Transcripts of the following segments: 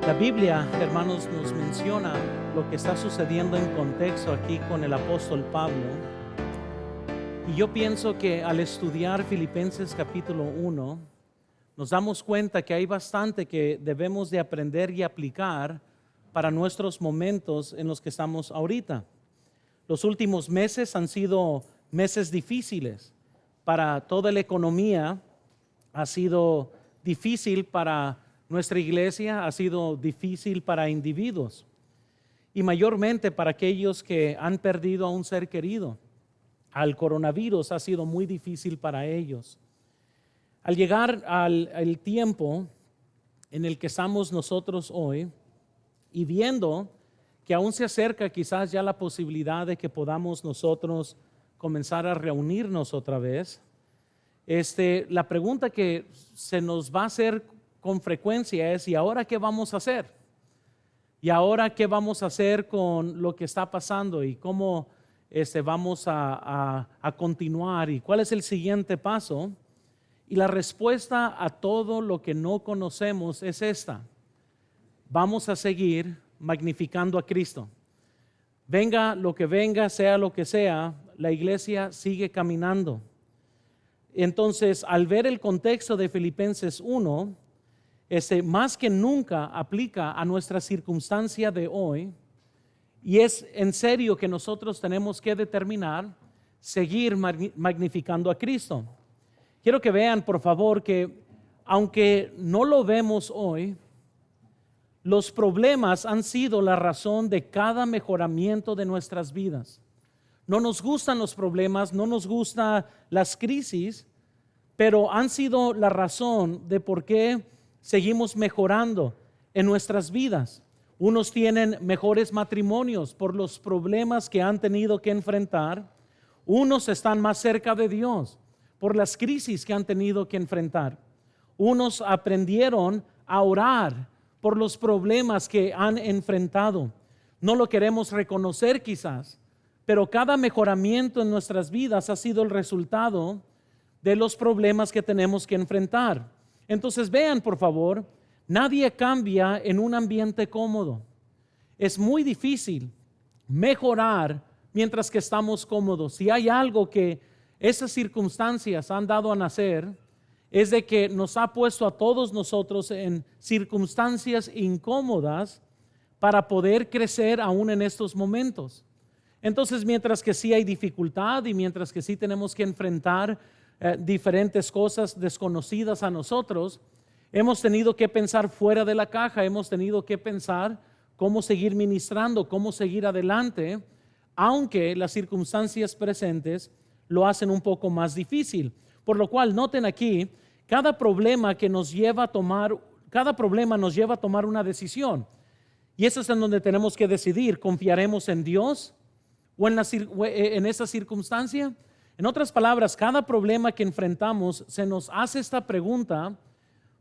La Biblia, hermanos, nos menciona lo que está sucediendo en contexto aquí con el apóstol Pablo. Y yo pienso que al estudiar Filipenses capítulo 1, nos damos cuenta que hay bastante que debemos de aprender y aplicar para nuestros momentos en los que estamos ahorita. Los últimos meses han sido meses difíciles para toda la economía, ha sido difícil para nuestra iglesia, ha sido difícil para individuos y mayormente para aquellos que han perdido a un ser querido. Al coronavirus ha sido muy difícil para ellos. Al llegar al tiempo en el que estamos nosotros hoy y viendo que aún se acerca quizás ya la posibilidad de que podamos nosotros comenzar a reunirnos otra vez, la pregunta que se nos va a hacer con frecuencia es: ¿y ahora qué vamos a hacer? ¿Y ahora qué vamos a hacer con lo que está pasando? ¿Y cómo vamos a continuar? ¿Y cuál es el siguiente paso? Y la respuesta a todo lo que no conocemos es esta: vamos a seguir magnificando a Cristo. Venga lo que venga, sea lo que sea, la iglesia sigue caminando. Entonces, al ver el contexto de Filipenses 1, más que nunca aplica a nuestra circunstancia de hoy, y es en serio que nosotros tenemos que determinar seguir magnificando a Cristo. Quiero que vean, por favor, que aunque no lo vemos hoy, los problemas han sido la razón de cada mejoramiento de nuestras vidas. No nos gustan los problemas, no nos gustan las crisis, pero han sido la razón de por qué seguimos mejorando en nuestras vidas. Unos tienen mejores matrimonios por los problemas que han tenido que enfrentar. Unos están más cerca de Dios por las crisis que han tenido que enfrentar. Unos aprendieron a orar por los problemas que han enfrentado. No lo queremos reconocer quizás, pero cada mejoramiento en nuestras vidas ha sido el resultado de los problemas que tenemos que enfrentar. Entonces vean, por favor, nadie cambia en un ambiente cómodo. Es muy difícil mejorar mientras que estamos cómodos. Si hay algo que esas circunstancias han dado a nacer, es de que nos ha puesto a todos nosotros en circunstancias incómodas para poder crecer aún en estos momentos. Entonces, mientras que sí hay dificultad y mientras que sí tenemos que enfrentar diferentes cosas desconocidas a nosotros, hemos tenido que pensar fuera de la caja, hemos tenido que pensar cómo seguir ministrando, cómo seguir adelante, aunque las circunstancias presentes lo hacen un poco más difícil. Por lo cual, noten aquí, cada problema nos lleva a tomar una decisión. Y eso es en donde tenemos que decidir: ¿confiaremos en Dios o en esa circunstancia? En otras palabras, cada problema que enfrentamos se nos hace esta pregunta: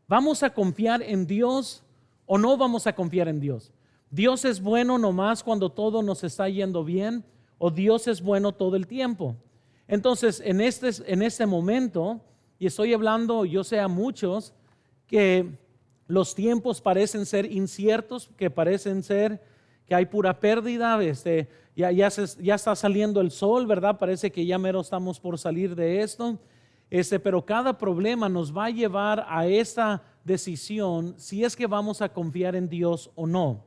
¿vamos a confiar en Dios o no vamos a confiar en Dios? ¿Dios es bueno nomás cuando todo nos está yendo bien, o Dios es bueno todo el tiempo? Entonces, en este momento, y estoy hablando, yo sé a muchos, que los tiempos parecen ser inciertos, que parecen ser que hay pura pérdida, ya está saliendo el sol, ¿verdad? Parece que ya mero estamos por salir de esto, pero cada problema nos va a llevar a esta decisión si es que vamos a confiar en Dios o no.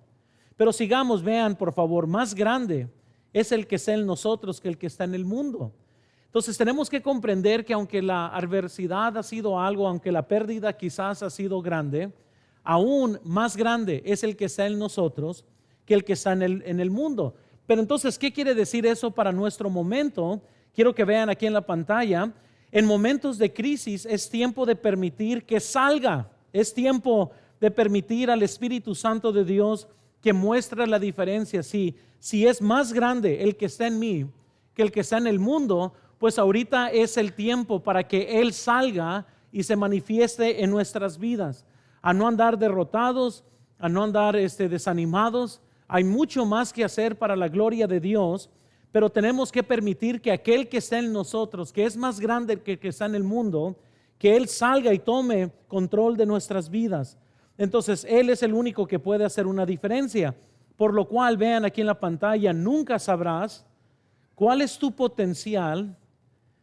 Pero sigamos, vean por favor, más grande es el que está en nosotros que el que está en el mundo. Entonces tenemos que comprender que aunque la adversidad ha sido algo, aunque la pérdida quizás ha sido grande, aún más grande es el que está en nosotros que el que está en el mundo. Pero entonces, ¿qué quiere decir eso para nuestro momento? Quiero que vean aquí en la pantalla. En momentos de crisis es tiempo de permitir que salga. Es tiempo de permitir al Espíritu Santo de Dios que muestre la diferencia. Si es más grande el que está en mí que el que está en el mundo, pues ahorita es el tiempo para que Él salga y se manifieste en nuestras vidas. A no andar derrotados, a no andar desanimados. Hay mucho más que hacer para la gloria de Dios, pero tenemos que permitir que aquel que está en nosotros, que es más grande que el que está en el mundo, que Él salga y tome control de nuestras vidas. Entonces, Él es el único que puede hacer una diferencia. Por lo cual, vean aquí en la pantalla, nunca sabrás cuál es tu potencial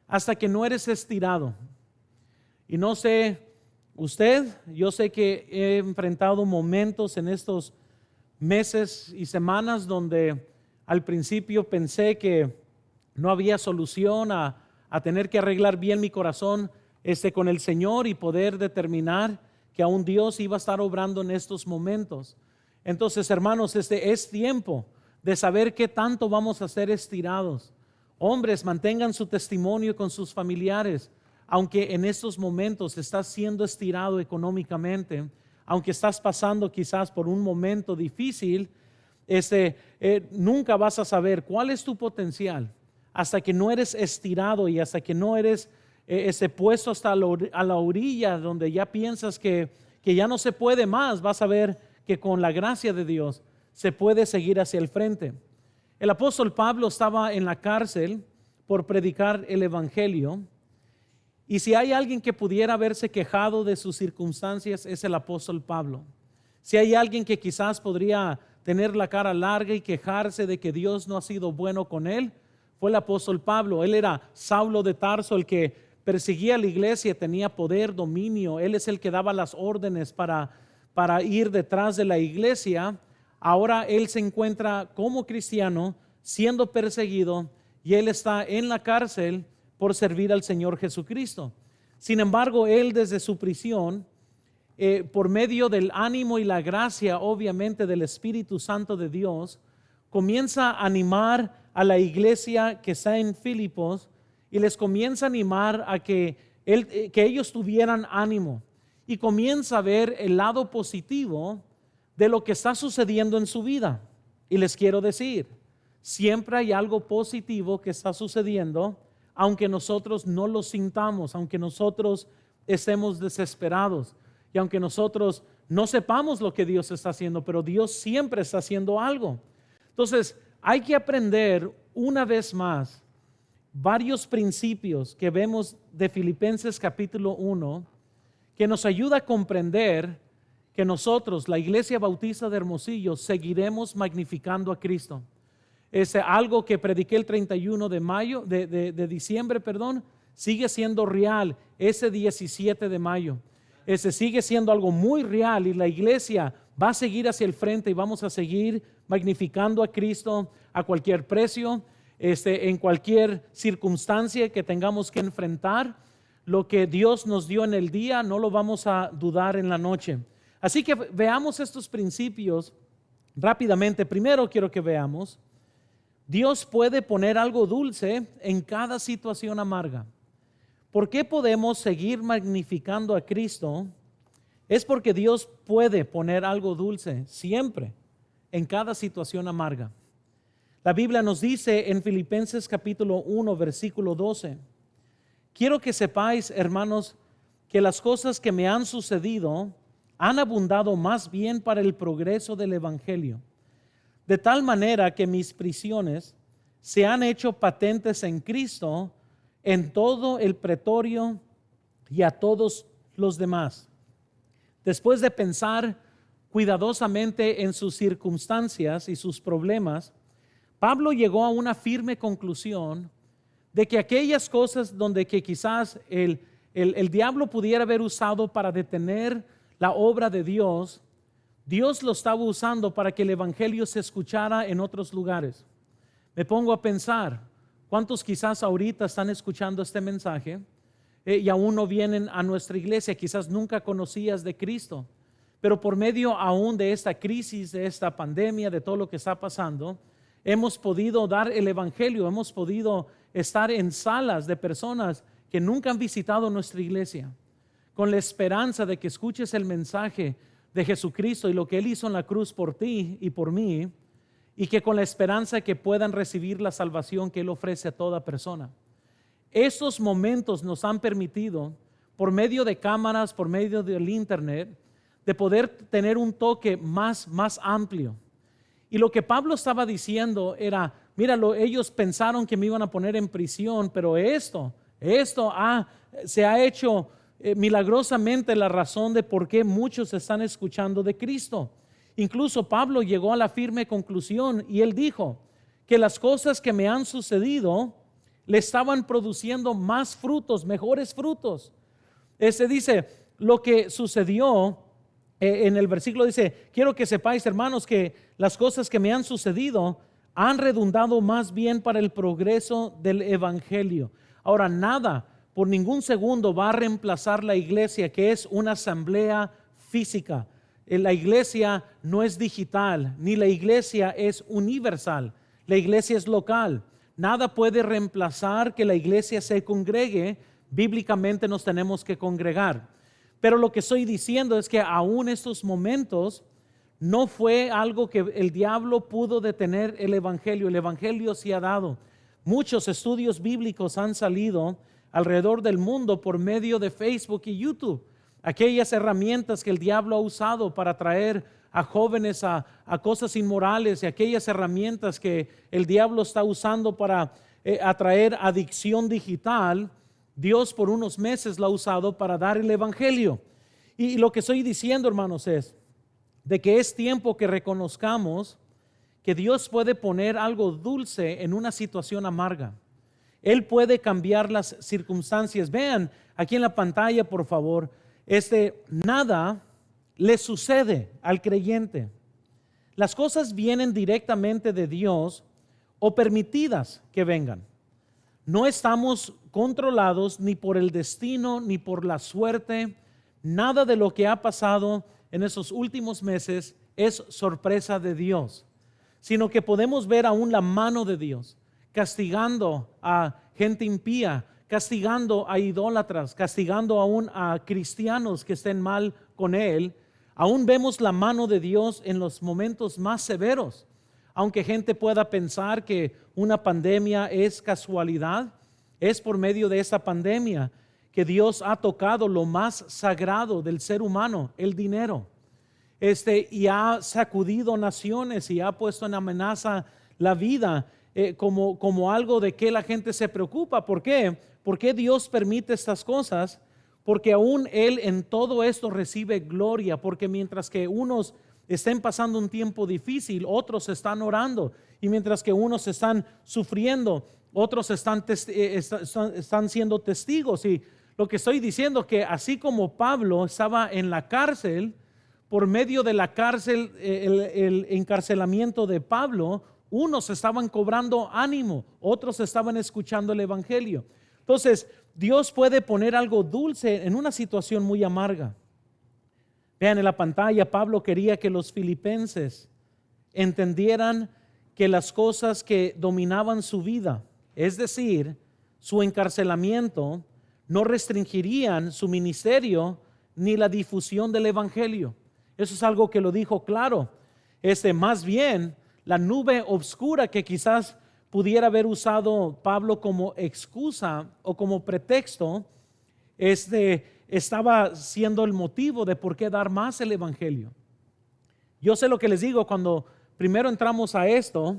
hasta que no eres estirado. Y no sé, yo sé que he enfrentado momentos en estos meses y semanas donde al principio pensé que no había solución a tener que arreglar bien mi corazón con el Señor y poder determinar que aún Dios iba a estar obrando en estos momentos. Entonces, hermanos, es tiempo de saber qué tanto vamos a ser estirados. Hombres, mantengan su testimonio con sus familiares, aunque en estos momentos estás siendo estirado económicamente, aunque estás pasando quizás por un momento difícil, nunca vas a saber cuál es tu potencial hasta que no eres estirado y hasta que no eres puesto hasta a la orilla donde ya piensas que ya no se puede más. Vas a ver que con la gracia de Dios se puede seguir hacia el frente. El apóstol Pablo estaba en la cárcel por predicar el evangelio, y si hay alguien que pudiera haberse quejado de sus circunstancias es el apóstol Pablo. Si hay alguien que quizás podría tener la cara larga y quejarse de que Dios no ha sido bueno con él, fue el apóstol Pablo. Él era Saulo de Tarso, el que perseguía a la iglesia, tenía poder, dominio. Él es el que daba las órdenes para ir detrás de la iglesia. Ahora él se encuentra como cristiano siendo perseguido y él está en la cárcel por servir al Señor Jesucristo. Sin embargo, él desde su prisión, por medio del ánimo y la gracia, obviamente, del Espíritu Santo de Dios, comienza a animar a la iglesia que está en Filipos y les comienza a animar a que ellos tuvieran ánimo, y comienza a ver el lado positivo de lo que está sucediendo en su vida. Y les quiero decir, siempre hay algo positivo que está sucediendo, aunque nosotros no lo sintamos, aunque nosotros estemos desesperados y aunque nosotros no sepamos lo que Dios está haciendo, pero Dios siempre está haciendo algo. Entonces, hay que aprender una vez más varios principios que vemos de Filipenses capítulo 1, que nos ayuda a comprender que nosotros, la Iglesia Bautista de Hermosillo, seguiremos magnificando a Cristo. Es algo que prediqué el 31 de diciembre, sigue siendo real ese 17 de mayo. Sigue siendo algo muy real, y la iglesia va a seguir hacia el frente y vamos a seguir magnificando a Cristo a cualquier precio, en cualquier circunstancia que tengamos que enfrentar. Lo que Dios nos dio en el día no lo vamos a dudar en la noche. Así que veamos estos principios rápidamente. Primero quiero que veamos, Dios puede poner algo dulce en cada situación amarga. ¿Por qué podemos seguir magnificando a Cristo? Es porque Dios puede poner algo dulce siempre en cada situación amarga. La Biblia nos dice en Filipenses capítulo 1, versículo 12, quiero que sepáis, hermanos, que las cosas que me han sucedido han abundado más bien para el progreso del evangelio, de tal manera que mis prisiones se han hecho patentes en Cristo en todo el pretorio y a todos los demás. Después de pensar cuidadosamente en sus circunstancias y sus problemas, Pablo llegó a una firme conclusión de que aquellas cosas donde que quizás el diablo pudiera haber usado para detener la obra de Dios, Dios lo estaba usando para que el evangelio se escuchara en otros lugares. Me pongo a pensar, ¿cuántos quizás ahorita están escuchando este mensaje y aún no vienen a nuestra iglesia? Quizás nunca conocías de Cristo, pero por medio aún de esta crisis, de esta pandemia, de todo lo que está pasando, hemos podido dar el evangelio, hemos podido estar en salas de personas que nunca han visitado nuestra iglesia, con la esperanza de que escuches el mensaje de Jesucristo y lo que Él hizo en la cruz por ti y por mí, y que con la esperanza que puedan recibir la salvación que Él ofrece a toda persona. Estos momentos nos han permitido, por medio de cámaras, por medio del internet, de poder tener un toque más amplio. Y lo que Pablo estaba diciendo era, míralo, ellos pensaron que me iban a poner en prisión, pero esto se ha hecho milagrosamente la razón de por qué muchos están escuchando de Cristo. Incluso Pablo llegó a la firme conclusión y él dijo que las cosas que me han sucedido le estaban produciendo más frutos, mejores frutos. Dice, lo que sucedió en el versículo dice, quiero que sepáis, hermanos, que las cosas que me han sucedido han redundado más bien para el progreso del evangelio. Ahora, nada por ningún segundo va a reemplazar la iglesia, que es una asamblea física. La iglesia no es digital, ni la iglesia es universal. La iglesia es local. Nada puede reemplazar que la iglesia se congregue. Bíblicamente nos tenemos que congregar. Pero lo que estoy diciendo es que aún estos momentos no fue algo que el diablo pudo detener el evangelio. El evangelio se ha dado. Muchos estudios bíblicos han salido alrededor del mundo por medio de Facebook y YouTube. Aquellas herramientas que el diablo ha usado para atraer a jóvenes a cosas inmorales, y aquellas herramientas que el diablo está usando para atraer adicción digital, Dios por unos meses la ha usado para dar el evangelio. Y lo que estoy diciendo, hermanos, es de que es tiempo que reconozcamos que Dios puede poner algo dulce en una situación amarga. Él puede cambiar las circunstancias. Vean aquí en la pantalla, por favor, nada le sucede al creyente. Las cosas vienen directamente de Dios o permitidas que vengan. No estamos controlados ni por el destino ni por la suerte. Nada de lo que ha pasado en esos últimos meses es sorpresa de Dios, sino que podemos ver aún la mano de Dios castigando a gente impía, castigando a idólatras, castigando aún a cristianos que estén mal con Él. Aún vemos la mano de Dios en los momentos más severos. Aunque gente pueda pensar que una pandemia es casualidad, es por medio de esa pandemia que Dios ha tocado lo más sagrado del ser humano, el dinero. Y ha sacudido naciones y ha puesto en amenaza la vida como algo de que la gente se preocupa. ¿Por qué? ¿Por qué Dios permite estas cosas? Porque aún Él en todo esto recibe gloria, porque mientras que unos estén pasando un tiempo difícil, otros están orando, y mientras que unos están sufriendo, otros están siendo testigos. Y lo que estoy diciendo, que así como Pablo estaba en la cárcel, por medio de la cárcel, el encarcelamiento de Pablo, unos estaban cobrando ánimo, otros estaban escuchando el evangelio. Entonces, Dios puede poner algo dulce en una situación muy amarga. Vean en la pantalla, Pablo quería que los filipenses entendieran que las cosas que dominaban su vida, es decir, su encarcelamiento, no restringirían su ministerio ni la difusión del evangelio. Eso es algo que lo dijo claro. Más bien, la nube oscura que quizás pudiera haber usado Pablo como excusa o como pretexto, estaba siendo el motivo de por qué dar más el evangelio. Yo sé lo que les digo, cuando primero entramos a esto,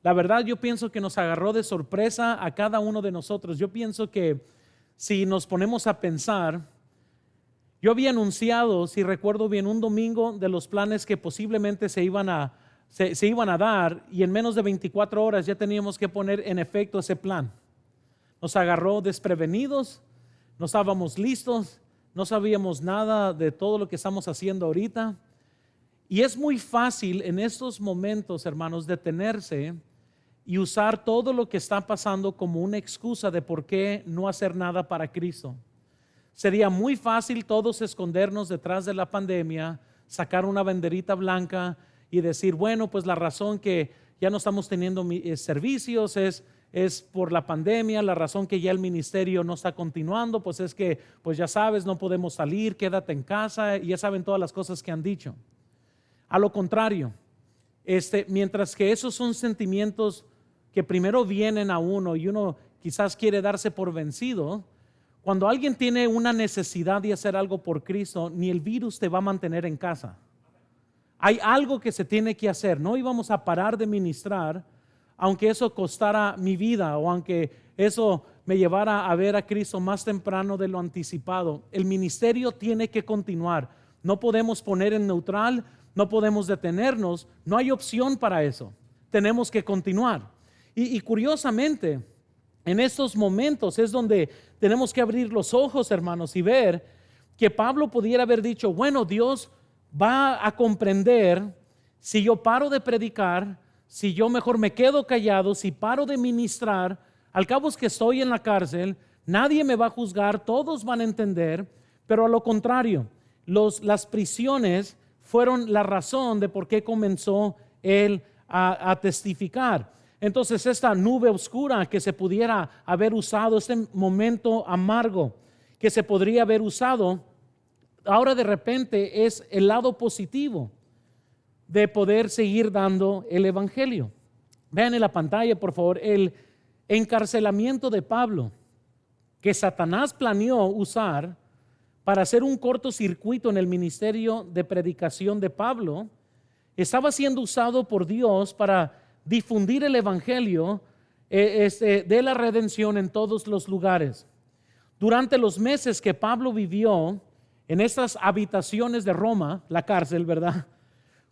la verdad yo pienso que nos agarró de sorpresa a cada uno de nosotros. Yo pienso que si nos ponemos a pensar, yo había anunciado, si recuerdo bien, un domingo de los planes que posiblemente se iban a dar, y en menos de 24 horas ya teníamos que poner en efecto ese plan. Nos agarró desprevenidos, no estábamos listos, no sabíamos nada de todo lo que estamos haciendo ahorita. Y es muy fácil en estos momentos, hermanos, detenerse y usar todo lo que está pasando como una excusa de por qué no hacer nada para Cristo. Sería muy fácil todos escondernos detrás de la pandemia, sacar una banderita blanca y decir, bueno, pues la razón que ya no estamos teniendo servicios es por la pandemia. La razón que ya el ministerio no está continuando, pues es que, pues ya sabes, no podemos salir, quédate en casa, y ya saben todas las cosas que han dicho. A lo contrario, mientras que esos son sentimientos que primero vienen a uno y uno quizás quiere darse por vencido, cuando alguien tiene una necesidad de hacer algo por Cristo, ni el virus te va a mantener en casa. Hay algo que se tiene que hacer. No íbamos a parar de ministrar, aunque eso costara mi vida, o aunque eso me llevara a ver a Cristo más temprano de lo anticipado. El ministerio tiene que continuar. No podemos poner en neutral, no podemos detenernos, no hay opción para eso. Tenemos que continuar. Y curiosamente, en estos momentos es donde tenemos que abrir los ojos, hermanos, y ver que Pablo pudiera haber dicho, bueno, Dios va a comprender si yo paro de predicar, si yo mejor me quedo callado, si paro de ministrar, al cabo es que estoy en la cárcel, nadie me va a juzgar, todos van a entender, pero a lo contrario, las prisiones fueron la razón de por qué comenzó él a testificar. Entonces esta nube oscura que se pudiera haber usado, este momento amargo que se podría haber usado, ahora de repente es el lado positivo de poder seguir dando el evangelio. Vean en la pantalla, por favor, el encarcelamiento de Pablo, que Satanás planeó usar para hacer un cortocircuito en el ministerio de predicación de Pablo, estaba siendo usado por Dios para difundir el evangelio de la redención en todos los lugares. Durante los meses que Pablo vivió en estas habitaciones de Roma, la cárcel, ¿verdad?,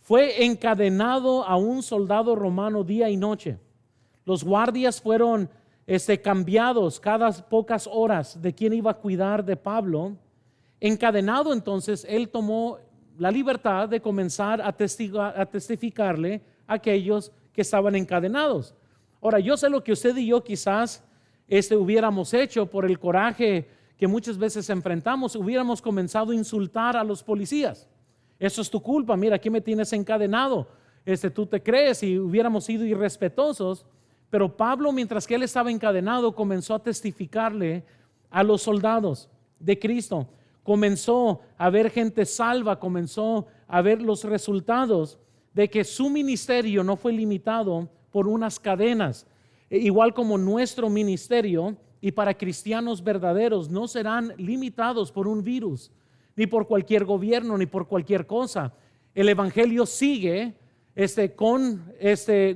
fue encadenado a un soldado romano día y noche. Los guardias fueron cambiados cada pocas horas de quién iba a cuidar de Pablo. Encadenado, entonces, él tomó la libertad de comenzar a testificarle a aquellos que estaban encadenados. Ahora, yo sé lo que usted y yo quizás hubiéramos hecho por el coraje que muchas veces enfrentamos, hubiéramos comenzado a insultar a los policías. Eso es tu culpa, mira, aquí me tienes encadenado, tú te crees, y hubiéramos sido irrespetuosos. Pero Pablo, mientras que él estaba encadenado, comenzó a testificarle a los soldados de Cristo. Comenzó a ver gente salva, comenzó a ver los resultados de que su ministerio no fue limitado por unas cadenas, igual como nuestro ministerio y para cristianos verdaderos no serán limitados por un virus, ni por cualquier gobierno, ni por cualquier cosa. El evangelio sigue con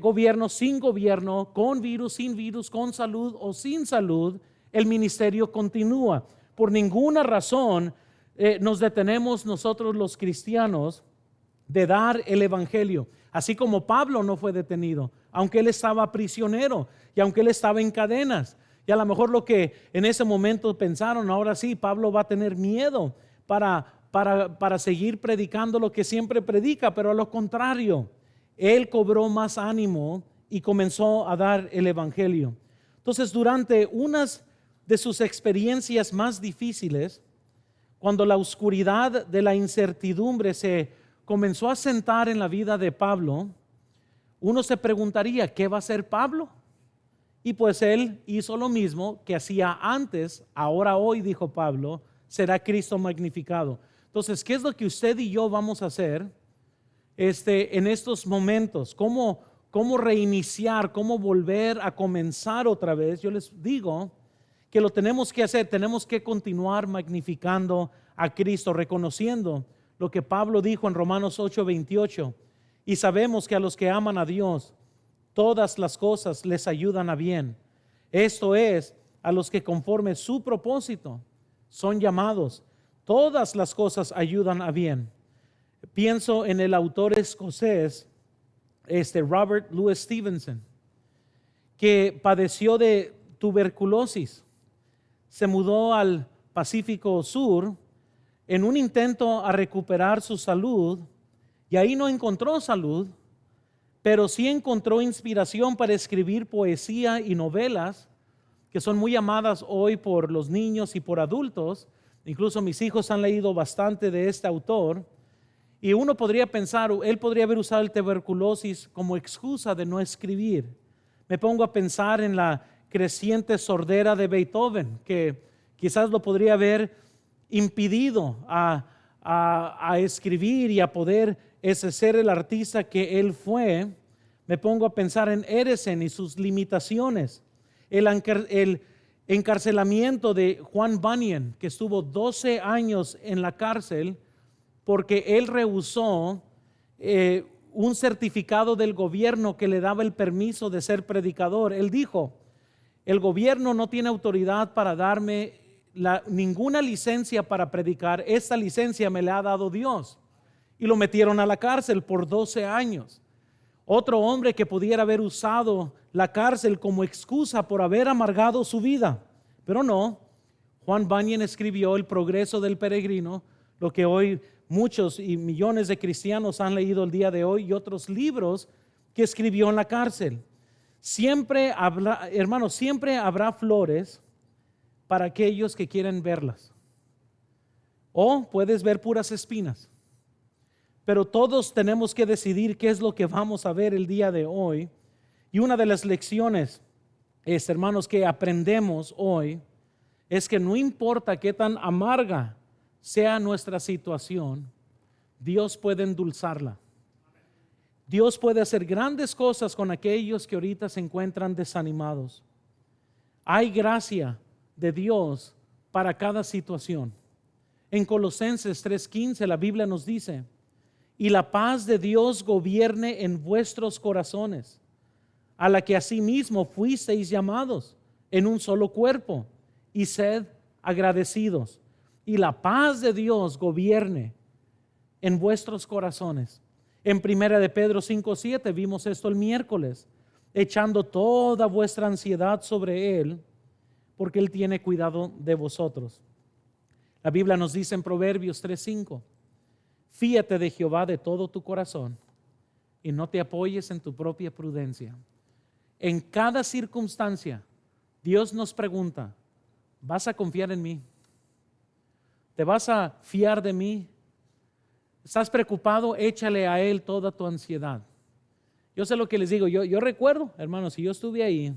gobierno, sin gobierno, con virus, sin virus, con salud o sin salud. El ministerio continúa. Por ninguna razón nos detenemos nosotros los cristianos de dar el evangelio, así como Pablo no fue detenido, aunque él estaba prisionero y aunque él estaba en cadenas. Y a lo mejor lo que en ese momento pensaron, ahora sí, Pablo va a tener miedo para seguir predicando lo que siempre predica, pero a lo contrario, él cobró más ánimo y comenzó a dar el evangelio. Entonces, durante unas de sus experiencias más difíciles, cuando la oscuridad de la incertidumbre se comenzó a sentar en la vida de Pablo, uno se preguntaría, ¿qué va a hacer Pablo? Y pues él hizo lo mismo que hacía antes, ahora hoy, dijo Pablo, será Cristo magnificado. Entonces, ¿qué es lo que usted y yo vamos a hacer en estos momentos? ¿Cómo reiniciar? ¿Cómo volver a comenzar otra vez? Yo les digo que lo tenemos que hacer, tenemos que continuar magnificando a Cristo, reconociendo lo que Pablo dijo en Romanos 8:28, y sabemos que a los que aman a Dios, todas las cosas les ayudan a bien. Esto es, a los que conforme su propósito son llamados, todas las cosas ayudan a bien. Pienso en el autor escocés, Robert Louis Stevenson, que padeció de tuberculosis. Se mudó al Pacífico Sur en un intento a recuperar su salud, y ahí no encontró salud, pero sí encontró inspiración para escribir poesía y novelas que son muy amadas hoy por los niños y por adultos. Incluso mis hijos han leído bastante de este autor, y uno podría pensar, él podría haber usado el tuberculosis como excusa de no escribir. Me pongo a pensar en la creciente sordera de Beethoven, que quizás lo podría haber impedido a escribir y a poder ser el artista que él fue. Me pongo a pensar en Edison y sus limitaciones, el encarcelamiento de Juan Bunyan, que estuvo 12 años en la cárcel porque él rehusó un certificado del gobierno que le daba el permiso de ser predicador. Él dijo, el gobierno no tiene autoridad para darme ninguna licencia para predicar. Esta licencia me la ha dado Dios. Y lo metieron a la cárcel por 12 años. Otro hombre que pudiera haber usado la cárcel como excusa por haber amargado su vida. Pero no, Juan Bunyan escribió El progreso del peregrino, lo que hoy muchos y millones de cristianos han leído el día de hoy, y otros libros que escribió en la cárcel. Siempre habrá, hermanos, siempre habrá flores para aquellos que quieren verlas. O puedes ver puras espinas. Pero todos tenemos que decidir qué es lo que vamos a ver el día de hoy. Y una de las lecciones, hermanos, que aprendemos hoy es que no importa qué tan amarga sea nuestra situación, Dios puede endulzarla. Dios puede hacer grandes cosas con aquellos que ahorita se encuentran desanimados. Hay gracia de Dios para cada situación. En Colosenses 3:15 la Biblia nos dice: y la paz de Dios gobierne en vuestros corazones, a la que asimismo fuisteis llamados en un solo cuerpo, y sed agradecidos. Y la paz de Dios gobierne en vuestros corazones. En 1 de Pedro 5:7 vimos esto el miércoles: echando toda vuestra ansiedad sobre Él, porque Él tiene cuidado de vosotros. La Biblia nos dice en Proverbios 3:5: fíate de Jehová de todo tu corazón y no te apoyes en tu propia prudencia. En cada circunstancia, Dios nos pregunta: ¿vas a confiar en mí? ¿Te vas a fiar de mí? ¿Estás preocupado? Échale a Él toda tu ansiedad. Yo sé lo que les digo. Yo recuerdo, hermanos, si yo estuve ahí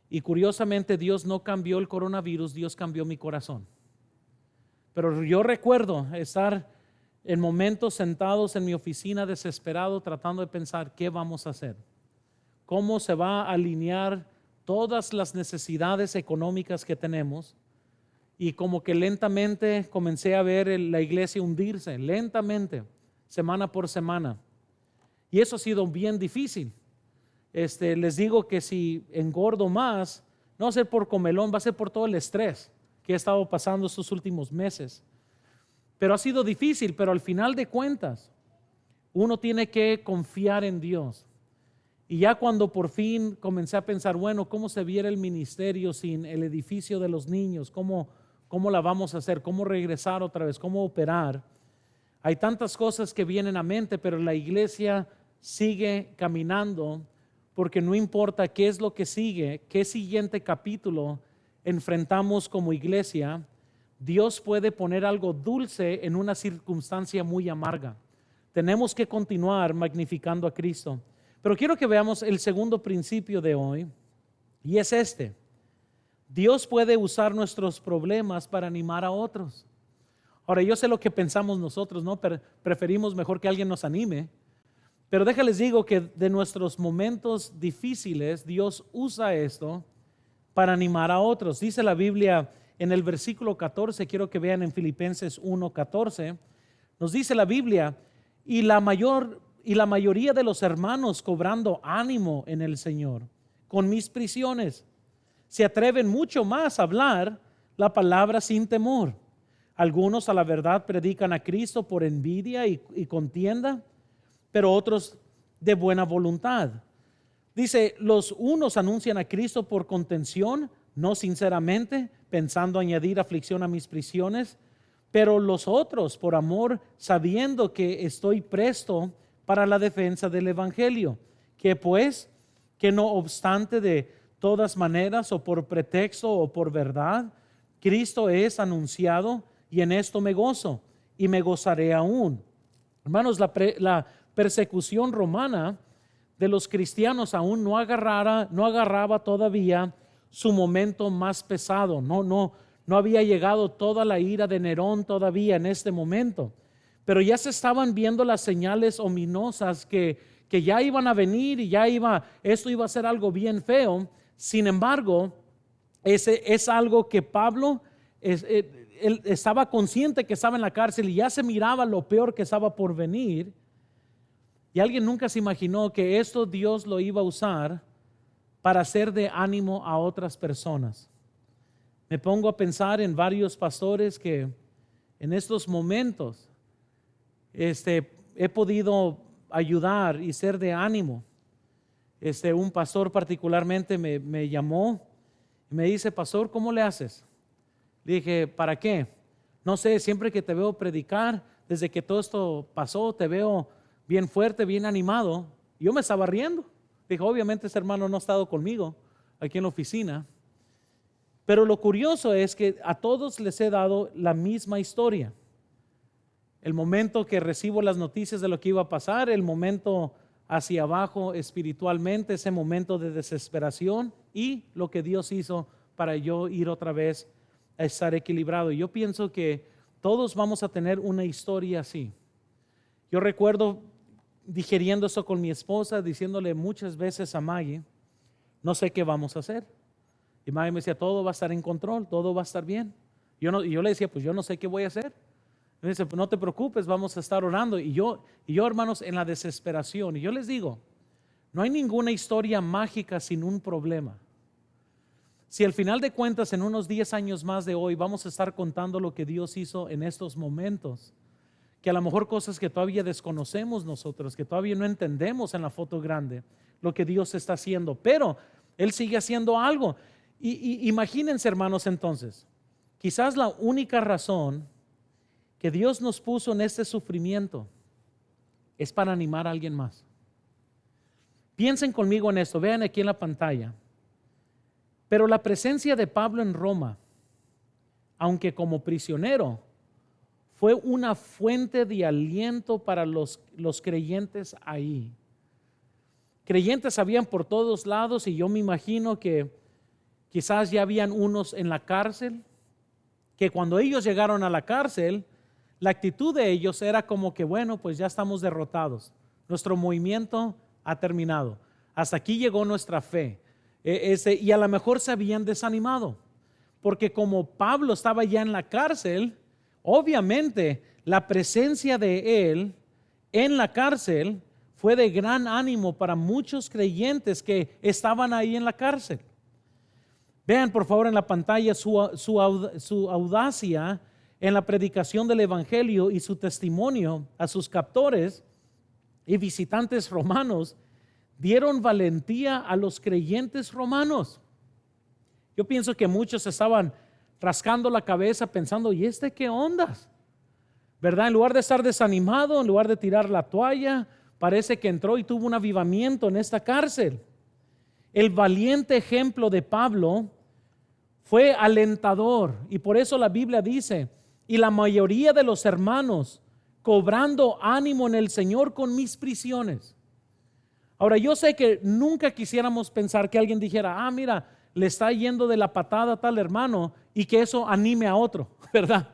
y curiosamente Dios no cambió el coronavirus, Dios cambió mi corazón. Pero yo recuerdo estar en momentos sentados en mi oficina desesperado tratando de pensar qué vamos a hacer, cómo se va a alinear todas las necesidades económicas que tenemos, y como que lentamente comencé a ver la iglesia hundirse, lentamente, semana por semana, y eso ha sido bien difícil. Les digo que si engordo más, no va a ser por comelón, va a ser por todo el estrés que he estado pasando estos últimos meses. Pero ha sido difícil, pero al final de cuentas, uno tiene que confiar en Dios. Y ya cuando por fin comencé a pensar, bueno, ¿cómo se viera el ministerio sin el edificio de los niños? ¿Cómo la vamos a hacer? ¿Cómo regresar otra vez? ¿Cómo operar? Hay tantas cosas que vienen a mente, pero la iglesia sigue caminando, porque no importa qué es lo que sigue, qué siguiente capítulo enfrentamos como iglesia, Dios puede poner algo dulce en una circunstancia muy amarga. Tenemos que continuar magnificando a Cristo. Pero quiero que veamos el segundo principio de hoy, y es este: Dios puede usar nuestros problemas para animar a otros. Ahora, yo sé lo que pensamos nosotros, ¿no? Preferimos mejor que alguien nos anime. Pero déjales digo que de nuestros momentos difíciles, Dios usa esto para animar a otros. Dice la Biblia en el versículo 14, quiero que vean en Filipenses 1:14, nos dice la Biblia: y la mayoría de los hermanos, cobrando ánimo en el Señor con mis prisiones, se atreven mucho más a hablar la palabra sin temor. Algunos a la verdad predican a Cristo por envidia y contienda, pero otros de buena voluntad. Dice: los unos anuncian a Cristo por contención, no sinceramente, pensando añadir aflicción a mis prisiones, pero los otros por amor, sabiendo que estoy presto para la defensa del evangelio. Que pues, que no obstante de todas maneras, o por pretexto o por verdad, Cristo es anunciado, y en esto me gozo y me gozaré aún. Hermanos, la persecución romana de los cristianos aún no agarraba todavía su momento más pesado. No había llegado toda la ira de Nerón todavía en este momento, pero ya se estaban viendo las señales ominosas que ya iban a venir, y esto iba a ser algo bien feo. Sin embargo, es algo que Pablo él estaba consciente que estaba en la cárcel, y ya se miraba lo peor que estaba por venir. Y alguien nunca se imaginó que esto Dios lo iba a usar para ser de ánimo a otras personas. Me pongo a pensar en varios pastores que en estos momentos he podido ayudar y ser de ánimo. Un pastor particularmente me llamó y me dice: pastor, ¿cómo le haces? Le dije: ¿para qué? No sé, siempre que te veo predicar, desde que todo esto pasó, te veo bien fuerte, bien animado. Yo me estaba riendo. Dijo: obviamente ese hermano no ha estado conmigo aquí en la oficina. Pero lo curioso es que a todos les he dado la misma historia. El momento que recibo las noticias de lo que iba a pasar, el momento hacia abajo espiritualmente, ese momento de desesperación y lo que Dios hizo para yo ir otra vez a estar equilibrado. Yo pienso que todos vamos a tener una historia así. Yo recuerdo digiriendo eso con mi esposa, diciéndole muchas veces a Maggie: no sé qué vamos a hacer. Y Maggie me decía: todo va a estar en control, todo va a estar bien. Y yo le decía: pues yo no sé qué voy a hacer. Me dice: pues no te preocupes, vamos a estar orando. Y yo, hermanos, en la desesperación. Y yo les digo: no hay ninguna historia mágica sin un problema. Si al final de cuentas, en unos 10 años más de hoy, vamos a estar contando lo que Dios hizo en estos momentos, que a lo mejor cosas que todavía desconocemos nosotros, que todavía no entendemos en la foto grande, lo que Dios está haciendo, pero Él sigue haciendo algo. Y imagínense, hermanos, entonces, quizás la única razón que Dios nos puso en este sufrimiento es para animar a alguien más. Piensen conmigo en esto, vean aquí en la pantalla. Pero la presencia de Pablo en Roma, aunque como prisionero, fue una fuente de aliento para los creyentes ahí. Creyentes habían por todos lados, y yo me imagino que quizás ya habían unos en la cárcel, que cuando ellos llegaron a la cárcel, la actitud de ellos era como que: bueno, pues ya estamos derrotados, nuestro movimiento ha terminado, hasta aquí llegó nuestra fe. Y a lo mejor se habían desanimado, porque como Pablo estaba ya en la cárcel, obviamente la presencia de él en la cárcel fue de gran ánimo para muchos creyentes que estaban ahí en la cárcel. Vean por favor en la pantalla su audacia en la predicación del evangelio y su testimonio a sus captores y visitantes romanos dieron valentía a los creyentes romanos. Yo pienso que muchos estaban rascando la cabeza pensando: ¿y qué ondas? ¿Verdad? En lugar de estar desanimado, en lugar de tirar la toalla, parece que entró y tuvo un avivamiento en esta cárcel. El valiente ejemplo de Pablo fue alentador, y por eso la Biblia dice: y la mayoría de los hermanos cobrando ánimo en el Señor con mis prisiones. Ahora, yo sé que nunca quisiéramos pensar que alguien dijera: mira, le está yendo de la patada a tal hermano, y que eso anime a otro, ¿verdad?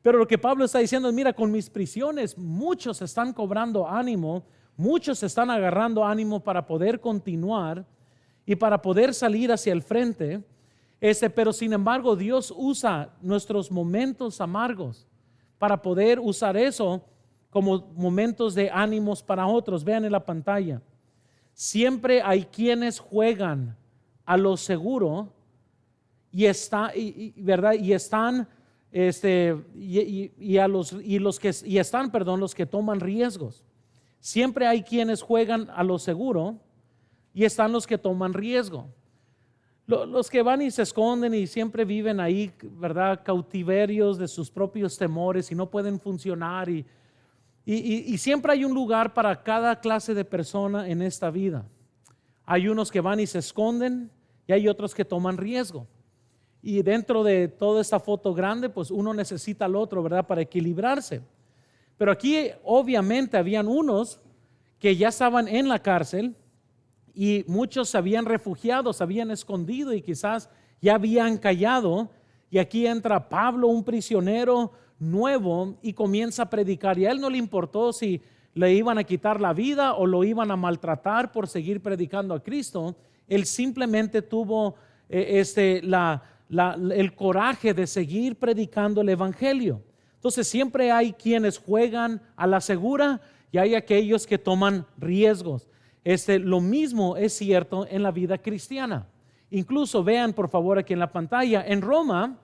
Pero lo que Pablo está diciendo es: mira, con mis prisiones muchos están cobrando ánimo, muchos están agarrando ánimo para poder continuar y para poder salir hacia el frente. Pero sin embargo, Dios usa nuestros momentos amargos para poder usar eso como momentos de ánimos para otros. Vean en la pantalla: siempre hay quienes juegan a lo seguro están los que toman riesgos. Siempre hay quienes juegan a lo seguro y están los que toman riesgo. Los que van y se esconden y siempre viven ahí, ¿verdad?, cautiverios de sus propios temores y no pueden funcionar. Y siempre hay un lugar para cada clase de persona en esta vida. Hay unos que van y se esconden y hay otros que toman riesgo. Y dentro de toda esta foto grande, pues uno necesita al otro, ¿verdad?, para equilibrarse. Pero aquí obviamente habían unos que ya estaban en la cárcel y muchos se habían refugiado, se habían escondido y quizás ya habían callado. Y aquí entra Pablo, un prisionero nuevo, y comienza a predicar. Y a él no le importó si le iban a quitar la vida o lo iban a maltratar por seguir predicando a Cristo. Él simplemente tuvo el coraje de seguir predicando el evangelio. Entonces siempre hay quienes juegan a la segura y hay aquellos que toman riesgos. Lo mismo es cierto en la vida cristiana. Incluso vean por favor aquí en la pantalla, en Roma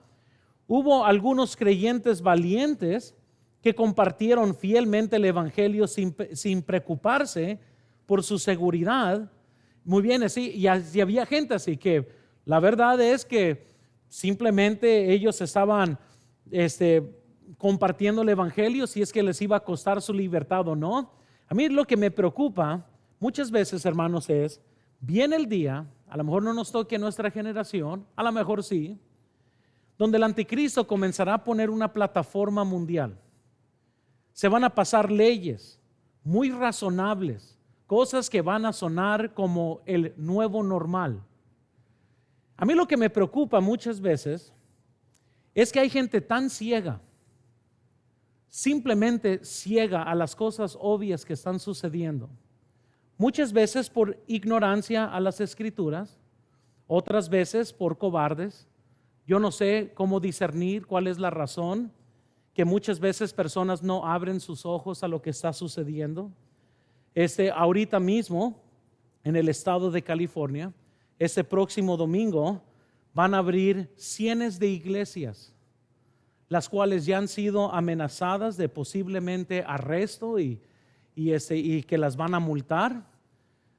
hubo algunos creyentes valientes que compartieron fielmente el evangelio sin preocuparse por su seguridad. Muy bien, así, y había gente así que la verdad es que simplemente ellos estaban compartiendo el evangelio si es que les iba a costar su libertad o no. A mí lo que me preocupa muchas veces, hermanos, es viene el día, a lo mejor no nos toque a nuestra generación, a lo mejor sí, donde el anticristo comenzará a poner una plataforma mundial. Se van a pasar leyes muy razonables, cosas que van a sonar como el nuevo normal. A mí lo que me preocupa muchas veces es que hay gente tan ciega, simplemente ciega a las cosas obvias que están sucediendo. Muchas veces por ignorancia a las escrituras, otras veces por cobardes. Yo no sé cómo discernir cuál es la razón que muchas veces personas no abren sus ojos a lo que está sucediendo. Ahorita mismo en el estado de California, este próximo domingo van a abrir cientos de iglesias, las cuales ya han sido amenazadas de posiblemente arresto y que las van a multar.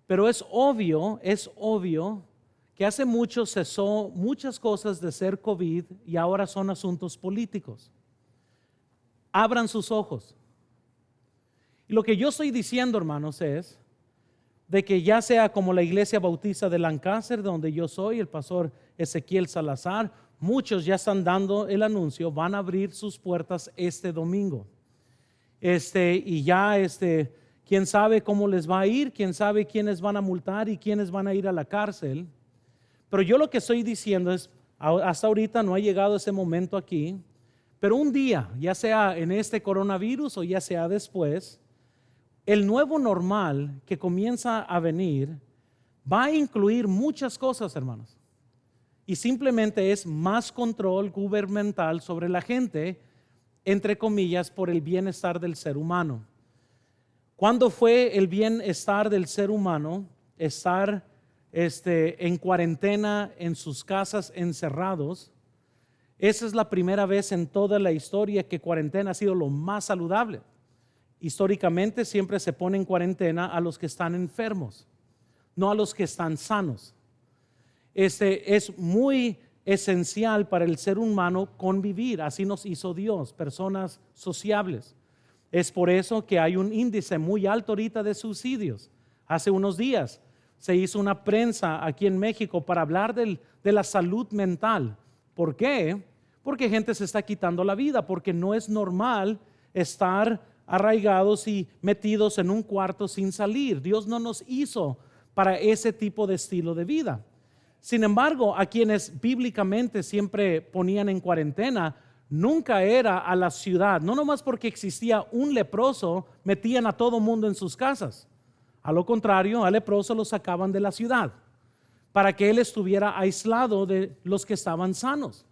Pero es obvio que hace mucho cesó muchas cosas de ser COVID y ahora son asuntos políticos. Abran sus ojos. Y lo que yo estoy diciendo, hermanos, es de que ya sea como la Iglesia Bautista de Lancaster, donde yo soy, el pastor Ezequiel Salazar, muchos ya están dando el anuncio, van a abrir sus puertas este domingo. Y ya quién sabe cómo les va a ir, quién sabe quiénes van a multar y quiénes van a ir a la cárcel. Pero yo lo que estoy diciendo es, hasta ahorita no ha llegado ese momento aquí, pero un día, ya sea en este coronavirus o ya sea después, el nuevo normal que comienza a venir va a incluir muchas cosas, hermanos. Y simplemente es más control gubernamental sobre la gente, entre comillas, por el bienestar del ser humano. ¿Cuándo fue el bienestar del ser humano estar en cuarentena en sus casas encerrados? Esa es la primera vez en toda la historia que cuarentena ha sido lo más saludable. Históricamente siempre se pone en cuarentena a los que están enfermos, no a los que están sanos. Es muy esencial para el ser humano convivir, así nos hizo Dios, personas sociables. Es por eso que hay un índice muy alto ahorita de suicidios. Hace unos días se hizo una prensa aquí en México para hablar de la salud mental. ¿Por qué? Porque gente se está quitando la vida, porque no es normal estar arraigados y metidos en un cuarto sin salir. Dios no nos hizo para ese tipo de estilo de vida. Sin embargo, a quienes bíblicamente siempre ponían en cuarentena, nunca era a la ciudad. No nomás porque existía un leproso, metían a todo mundo en sus casas. A lo contrario, al leproso lo sacaban de la ciudad para que él estuviera aislado de los que estaban sanos.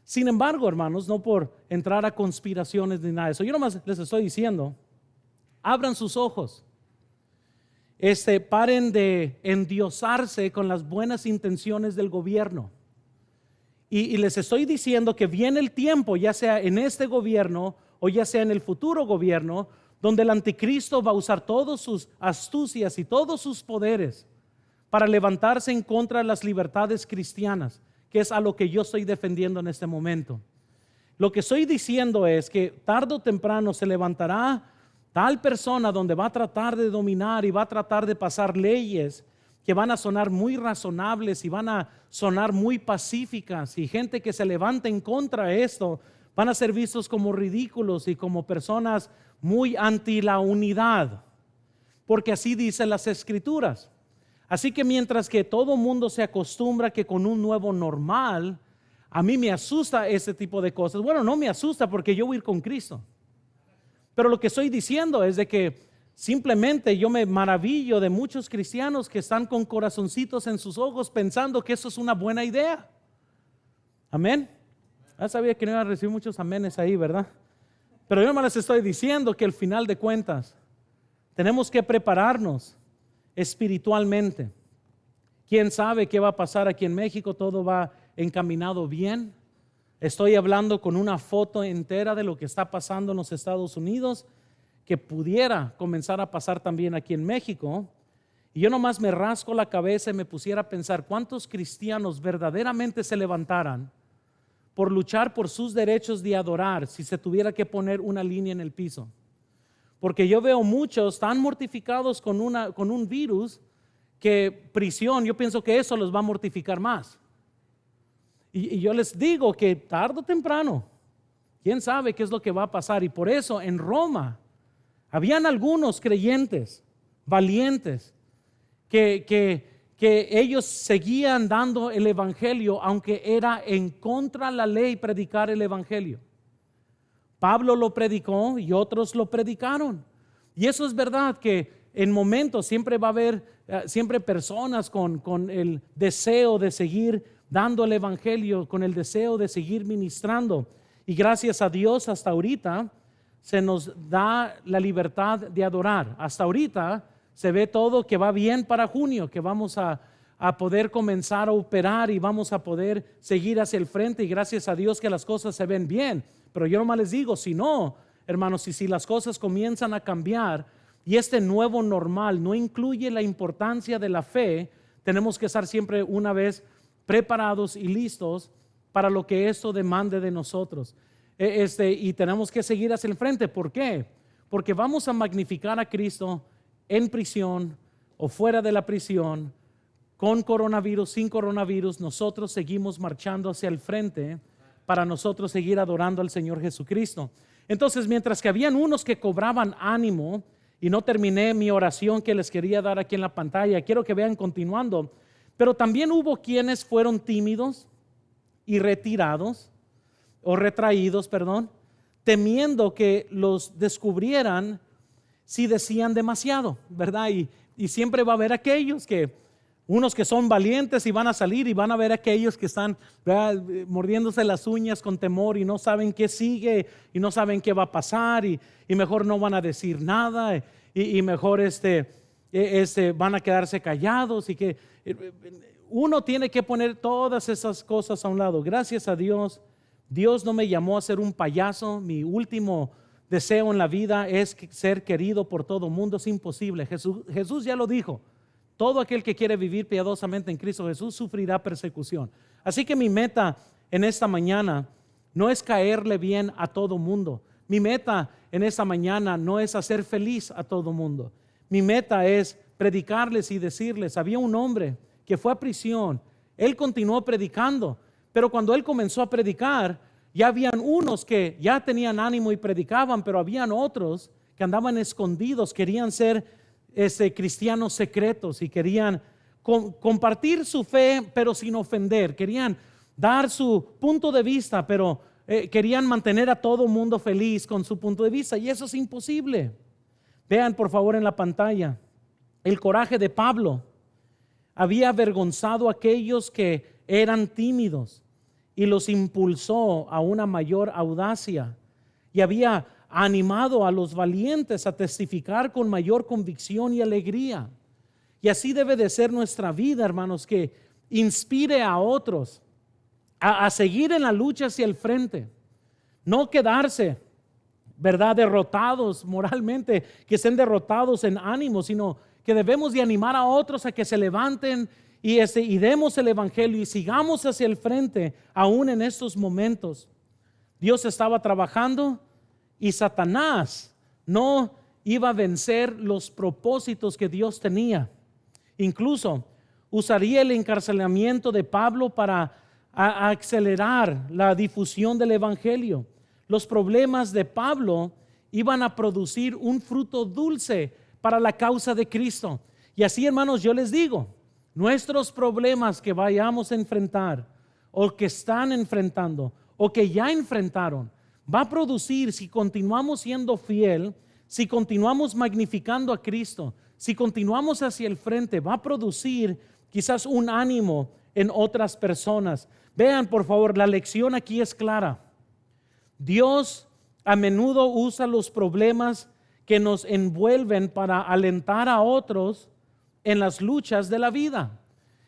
Sin embargo, hermanos, no por entrar a conspiraciones ni nada de eso, yo nomás les estoy diciendo, abran sus ojos. Paren de endiosarse con las buenas intenciones del gobierno. Y les estoy diciendo que viene el tiempo, ya sea en este gobierno o ya sea en el futuro gobierno, donde el anticristo va a usar todas sus astucias y todos sus poderes para levantarse en contra de las libertades cristianas, que es a lo que yo estoy defendiendo en este momento. Lo que estoy diciendo es que tarde o temprano se levantará tal persona donde va a tratar de dominar y va a tratar de pasar leyes que van a sonar muy razonables y van a sonar muy pacíficas, y gente que se levanta en contra de esto van a ser vistos como ridículos y como personas muy anti la unidad, porque así dicen las escrituras. Así que mientras que todo mundo se acostumbra que con un nuevo normal, a mí me asusta ese tipo de cosas. Bueno, no me asusta porque yo voy a ir con Cristo. Pero lo que estoy diciendo es de que simplemente yo me maravillo de muchos cristianos que están con corazoncitos en sus ojos pensando que eso es una buena idea. Amén. Ya sabía que no iba a recibir muchos amenes ahí, ¿verdad? Pero yo no les estoy diciendo que al final de cuentas tenemos que prepararnos espiritualmente. ¿Quién sabe qué va a pasar aquí en México? Todo va encaminado bien. Estoy hablando con una foto entera de lo que está pasando en los Estados Unidos, que pudiera comenzar a pasar también aquí en México. Y yo nomás me rasco la cabeza y me pusiera a pensar cuántos cristianos verdaderamente se levantaran por luchar por sus derechos de adorar si se tuviera que poner una línea en el piso. Porque yo veo muchos tan mortificados con un virus que prisión, yo pienso que eso los va a mortificar más. Y yo les digo que tarde o temprano, quién sabe qué es lo que va a pasar. Y por eso en Roma habían algunos creyentes valientes que ellos seguían dando el evangelio, aunque era en contra de la ley predicar el evangelio. Pablo lo predicó y otros lo predicaron. Y eso es verdad, que en momentos siempre va a haber siempre personas con el deseo de seguir dando el evangelio, con el deseo de seguir ministrando. Y gracias a Dios hasta ahorita se nos da la libertad de adorar. Hasta ahorita se ve todo que va bien para junio, que vamos a poder comenzar a operar y vamos a poder seguir hacia el frente, y gracias a Dios que las cosas se ven bien. Pero yo nomás les digo, si no, hermanos, si las cosas comienzan a cambiar y este nuevo normal no incluye la importancia de la fe, tenemos que estar siempre una vez preparados y listos para lo que esto demande de nosotros. Y tenemos que seguir hacia el frente. ¿Por qué? Porque vamos a magnificar a Cristo en prisión o fuera de la prisión, con coronavirus, sin coronavirus. Nosotros seguimos marchando hacia el frente para nosotros seguir adorando al Señor Jesucristo. Entonces, mientras que habían unos que cobraban ánimo, y no terminé mi oración que les quería dar aquí en la pantalla, quiero que vean continuando, pero también hubo quienes fueron tímidos y retraídos, temiendo que los descubrieran si decían demasiado, ¿verdad? Y siempre va a haber aquellos unos que son valientes y van a salir, y van a ver aquellos que están, ¿verdad?, mordiéndose las uñas con temor y no saben qué sigue y no saben qué va a pasar, y mejor no van a decir nada, y mejor van a quedarse callados, y que uno tiene que poner todas esas cosas a un lado. Gracias a Dios, Dios no me llamó a ser un payaso. Mi último deseo en la vida es ser querido por todo el mundo. Es imposible. Jesús ya lo dijo. Todo aquel que quiere vivir piadosamente en Cristo Jesús sufrirá persecución. Así que mi meta en esta mañana no es caerle bien a todo mundo. Mi meta en esta mañana no es hacer feliz a todo mundo. Mi meta es predicarles y decirles. Había un hombre que fue a prisión. Él continuó predicando, pero cuando él comenzó a predicar, ya habían unos que ya tenían ánimo y predicaban, pero habían otros que andaban escondidos, querían ser cristianos secretos y querían compartir su fe, pero sin ofender. Querían dar su punto de vista, pero querían mantener a todo el mundo feliz con su punto de vista, y eso es imposible. Vean por favor en la pantalla el coraje de Pablo. Había avergonzado a aquellos que eran tímidos y los impulsó a una mayor audacia, y había animado a los valientes a testificar con mayor convicción y alegría. Y así debe de ser nuestra vida, hermanos, que inspire a otros a seguir en la lucha hacia el frente, no quedarse, ¿verdad?, derrotados moralmente, que estén derrotados en ánimo, sino que debemos de animar a otros a que se levanten y demos el evangelio y sigamos hacia el frente aún en estos momentos. Dios estaba trabajando y Satanás no iba a vencer los propósitos que Dios tenía. Incluso usaría el encarcelamiento de Pablo para acelerar la difusión del evangelio. Los problemas de Pablo iban a producir un fruto dulce para la causa de Cristo. Y así, hermanos, yo les digo, nuestros problemas que vayamos a enfrentar, o que están enfrentando, o que ya enfrentaron, va a producir, si continuamos siendo fiel, si continuamos magnificando a Cristo, si continuamos hacia el frente, va a producir quizás un ánimo en otras personas. Vean por favor, la lección aquí es clara. Dios a menudo usa los problemas que nos envuelven para alentar a otros en las luchas de la vida.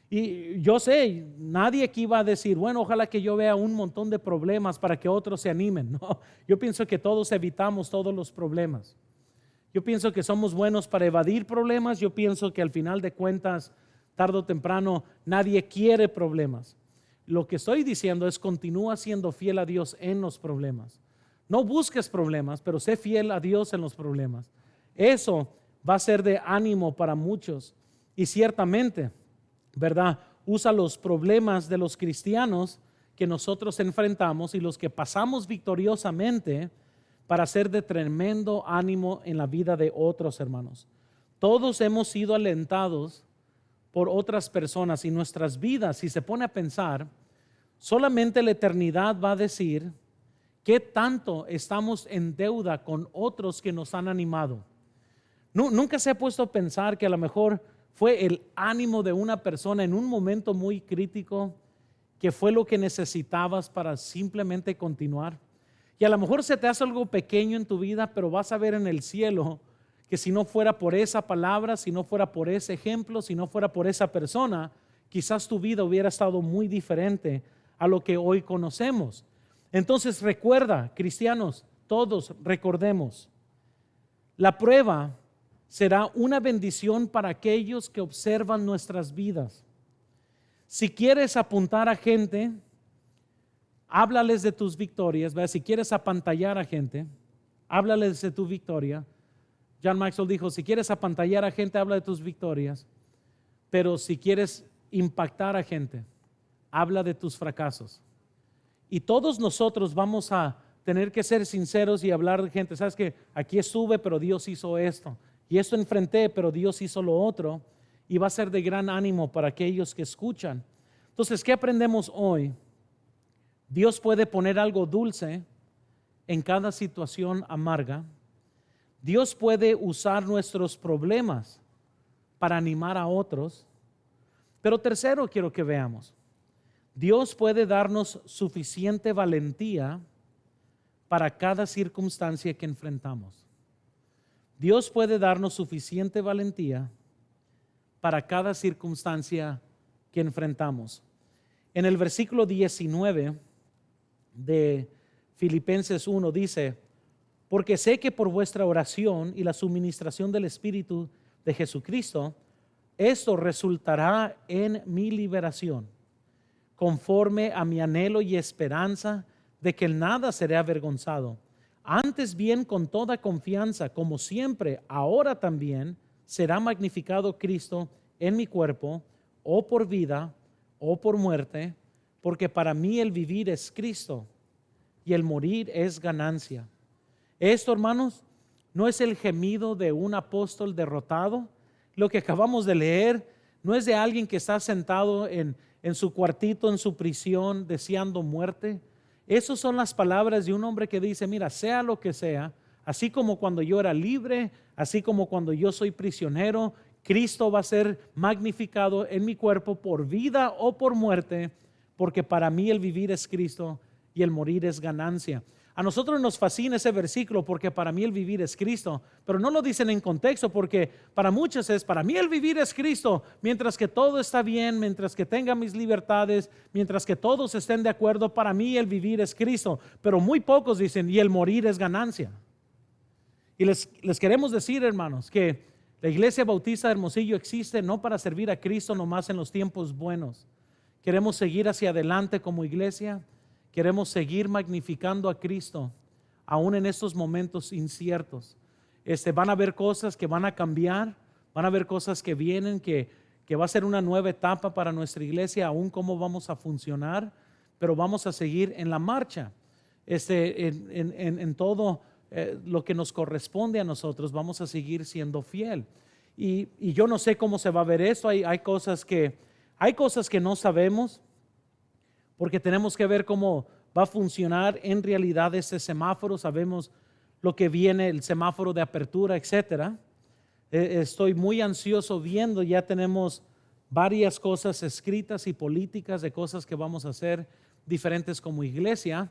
Y yo sé, nadie aquí va a decir, bueno, ojalá que yo vea un montón de problemas para que otros se animen. No, yo pienso que todos evitamos todos los problemas. Yo pienso que somos buenos para evadir problemas. Yo pienso que al final de cuentas, tarde o temprano, nadie quiere problemas. Lo que estoy diciendo es continúa siendo fiel a Dios en los problemas. No busques problemas, pero sé fiel a Dios en los problemas. Eso va a ser de ánimo para muchos. Y ciertamente, ¿verdad? Usa los problemas de los cristianos que nosotros enfrentamos y los que pasamos victoriosamente para ser de tremendo ánimo en la vida de otros hermanos. Todos hemos sido alentados por otras personas y nuestras vidas, si se pone a pensar, solamente la eternidad va a decir qué tanto estamos en deuda con otros que nos han animado. Nunca se ha puesto a pensar que a lo mejor fue el ánimo de una persona en un momento muy crítico que fue lo que necesitabas para simplemente continuar. Y a lo mejor se te hace algo pequeño en tu vida, pero vas a ver en el cielo que si no fuera por esa palabra, si no fuera por ese ejemplo, si no fuera por esa persona, quizás tu vida hubiera estado muy diferente a lo que hoy conocemos. Entonces recuerda, cristianos, todos recordemos, la prueba será una bendición para aquellos que observan nuestras vidas. Si quieres apuntar a gente, háblales de tus victorias, ¿verdad? Si quieres apantallar a gente, háblales de tu victoria. John Maxwell dijo, si quieres apantallar a gente, habla de tus victorias. Pero si quieres impactar a gente, habla de tus fracasos. Y todos nosotros vamos a tener que ser sinceros y hablar de gente. Sabes que aquí estuve, pero Dios hizo esto. Y esto enfrenté, pero Dios hizo lo otro. Y va a ser de gran ánimo para aquellos que escuchan. Entonces, ¿qué aprendemos hoy? Dios puede poner algo dulce en cada situación amarga. Dios puede usar nuestros problemas para animar a otros. Pero tercero, quiero que veamos. Dios puede darnos suficiente valentía para cada circunstancia que enfrentamos. Dios puede darnos suficiente valentía para cada circunstancia que enfrentamos. En el versículo 19 de Filipenses 1 dice, porque sé que por vuestra oración y la suministración del Espíritu de Jesucristo, esto resultará en mi liberación, conforme a mi anhelo y esperanza de que en nada seré avergonzado. Antes bien, con toda confianza, como siempre, ahora también, será magnificado Cristo en mi cuerpo, o por vida, o por muerte, porque para mí el vivir es Cristo y el morir es ganancia. Esto, hermanos, no es el gemido de un apóstol derrotado. Lo que acabamos de leer no es de alguien que está sentado en su cuartito, en su prisión, deseando muerte. Esas son las palabras de un hombre que dice, mira, sea lo que sea, así como cuando yo era libre, así como cuando yo soy prisionero, Cristo va a ser magnificado en mi cuerpo por vida o por muerte, porque para mí el vivir es Cristo y el morir es ganancia. A nosotros nos fascina ese versículo porque para mí el vivir es Cristo, pero no lo dicen en contexto porque para muchos es, para mí el vivir es Cristo, mientras que todo está bien, mientras que tenga mis libertades, mientras que todos estén de acuerdo, para mí el vivir es Cristo, pero muy pocos dicen, y el morir es ganancia. Y les queremos decir, hermanos, que la Iglesia Bautista de Hermosillo existe no para servir a Cristo nomás en los tiempos buenos. Queremos seguir hacia adelante como iglesia. Queremos seguir magnificando a Cristo, aún en estos momentos inciertos. Van a haber cosas que van a cambiar, van a haber cosas que vienen, que va a ser una nueva etapa para nuestra iglesia, aún cómo vamos a funcionar, pero vamos a seguir en la marcha. En todo lo que nos corresponde a nosotros, vamos a seguir siendo fiel. Y yo no sé cómo se va a ver esto. Hay cosas que no sabemos, porque tenemos que ver cómo va a funcionar en realidad este semáforo. Sabemos lo que viene, el semáforo de apertura, etcétera. Estoy muy ansioso viendo, ya tenemos varias cosas escritas y políticas de cosas que vamos a hacer diferentes como iglesia,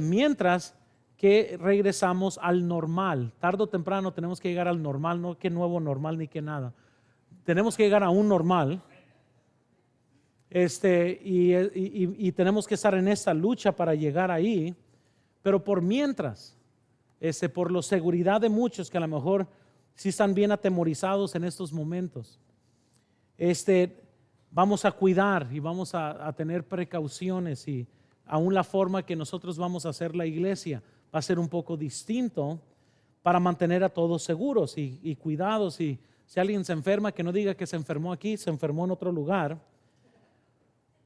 mientras que regresamos al normal. Tarde o temprano tenemos que llegar al normal, no que nuevo normal ni que nada. tenemos que llegar a un normal. Y tenemos que estar en esta lucha para llegar ahí. Pero por mientras, por la seguridad de muchos que a lo mejor sí están bien atemorizados en estos momentos, vamos a cuidar y vamos a tener precauciones, y aún la forma que nosotros vamos a hacer la iglesia va a ser un poco distinto para mantener a todos seguros y cuidados. Y si alguien se enferma, que no diga que se enfermó aquí, se enfermó en otro lugar.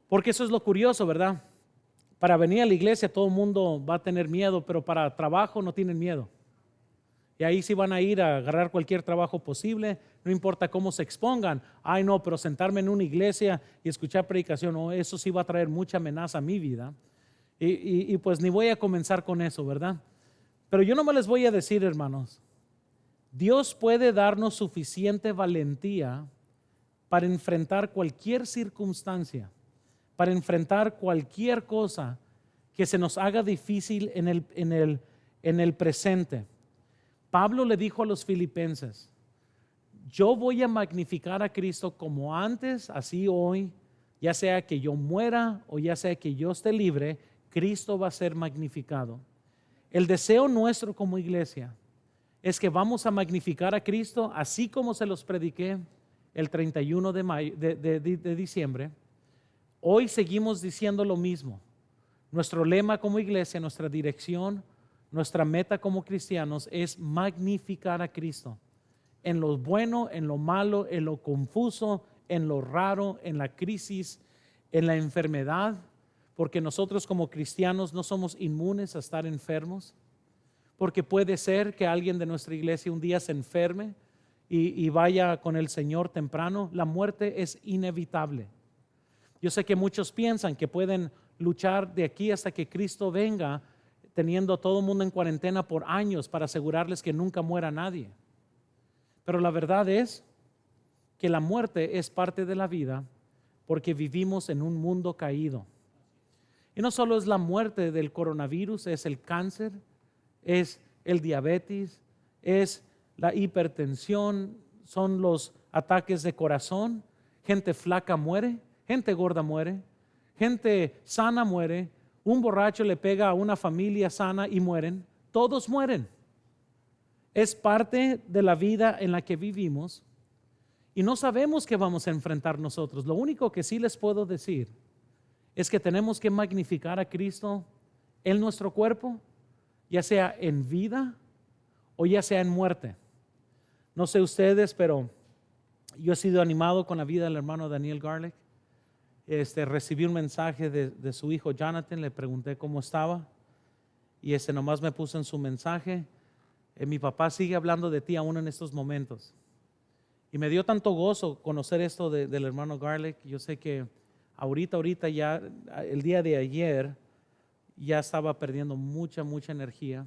Porque eso es lo curioso, ¿verdad? Para venir a la iglesia todo el mundo va a tener miedo, pero para trabajo no tienen miedo. Y ahí sí van a ir a agarrar cualquier trabajo posible, no importa cómo se expongan. Ay, no, pero sentarme en una iglesia y escuchar predicación, no, eso sí va a traer mucha amenaza a mi vida. Y pues ni voy a comenzar con eso, ¿verdad? Pero yo no me les voy a decir, hermanos, Dios puede darnos suficiente valentía para enfrentar cualquier circunstancia, para enfrentar cualquier cosa que se nos haga difícil en el presente. Pablo le dijo a los filipenses: yo voy a magnificar a Cristo como antes, así hoy, ya sea que yo muera o ya sea que yo esté libre, Cristo va a ser magnificado. El deseo nuestro como iglesia es que vamos a magnificar a Cristo así como se los prediqué el 31 de diciembre. Hoy seguimos diciendo lo mismo. Nuestro lema como iglesia, nuestra dirección, nuestra meta como cristianos es magnificar a Cristo. En lo bueno, en lo malo, en lo confuso, en lo raro, en la crisis, en la enfermedad, porque nosotros como cristianos no somos inmunes a estar enfermos, porque puede ser que alguien de nuestra iglesia un día se enferme y vaya con el Señor temprano. La muerte es inevitable. Yo sé que muchos piensan que pueden luchar de aquí hasta que Cristo venga, teniendo a todo el mundo en cuarentena por años para asegurarles que nunca muera nadie. Pero la verdad es que la muerte es parte de la vida, porque vivimos en un mundo caído. Y no solo es la muerte del coronavirus, es el cáncer, es el diabetes, es la hipertensión, son los ataques de corazón. Gente flaca muere, gente gorda muere, gente sana muere. Un borracho le pega a una familia sana y mueren. Todos mueren. Es parte de la vida en la que vivimos y no sabemos qué vamos a enfrentar nosotros. Lo único que sí les puedo decir es que tenemos que magnificar a Cristo en nuestro cuerpo, ya sea en vida o ya sea en muerte. No sé ustedes, pero yo he sido animado con la vida del hermano Daniel Garlic. Recibí un mensaje de su hijo Jonathan, le pregunté cómo estaba y nomás me puso en su mensaje: mi papá sigue hablando de ti aún en estos momentos. Y me dio tanto gozo conocer esto del hermano Garlic. Yo sé que ahorita ya, el día de ayer, ya estaba perdiendo mucha energía.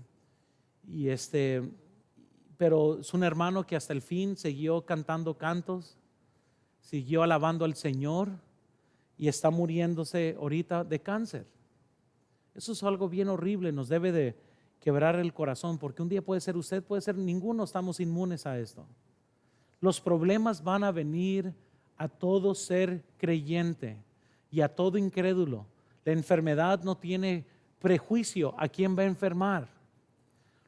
Pero es un hermano que hasta el fin siguió cantando cantos, siguió alabando al Señor y está muriéndose ahorita de cáncer. Eso es algo bien horrible, nos debe de quebrar el corazón, porque un día puede ser usted, puede ser ninguno, estamos inmunes a esto. Los problemas van a venir a todo ser creyente y a todo incrédulo. La enfermedad no tiene prejuicio a quién va a enfermar.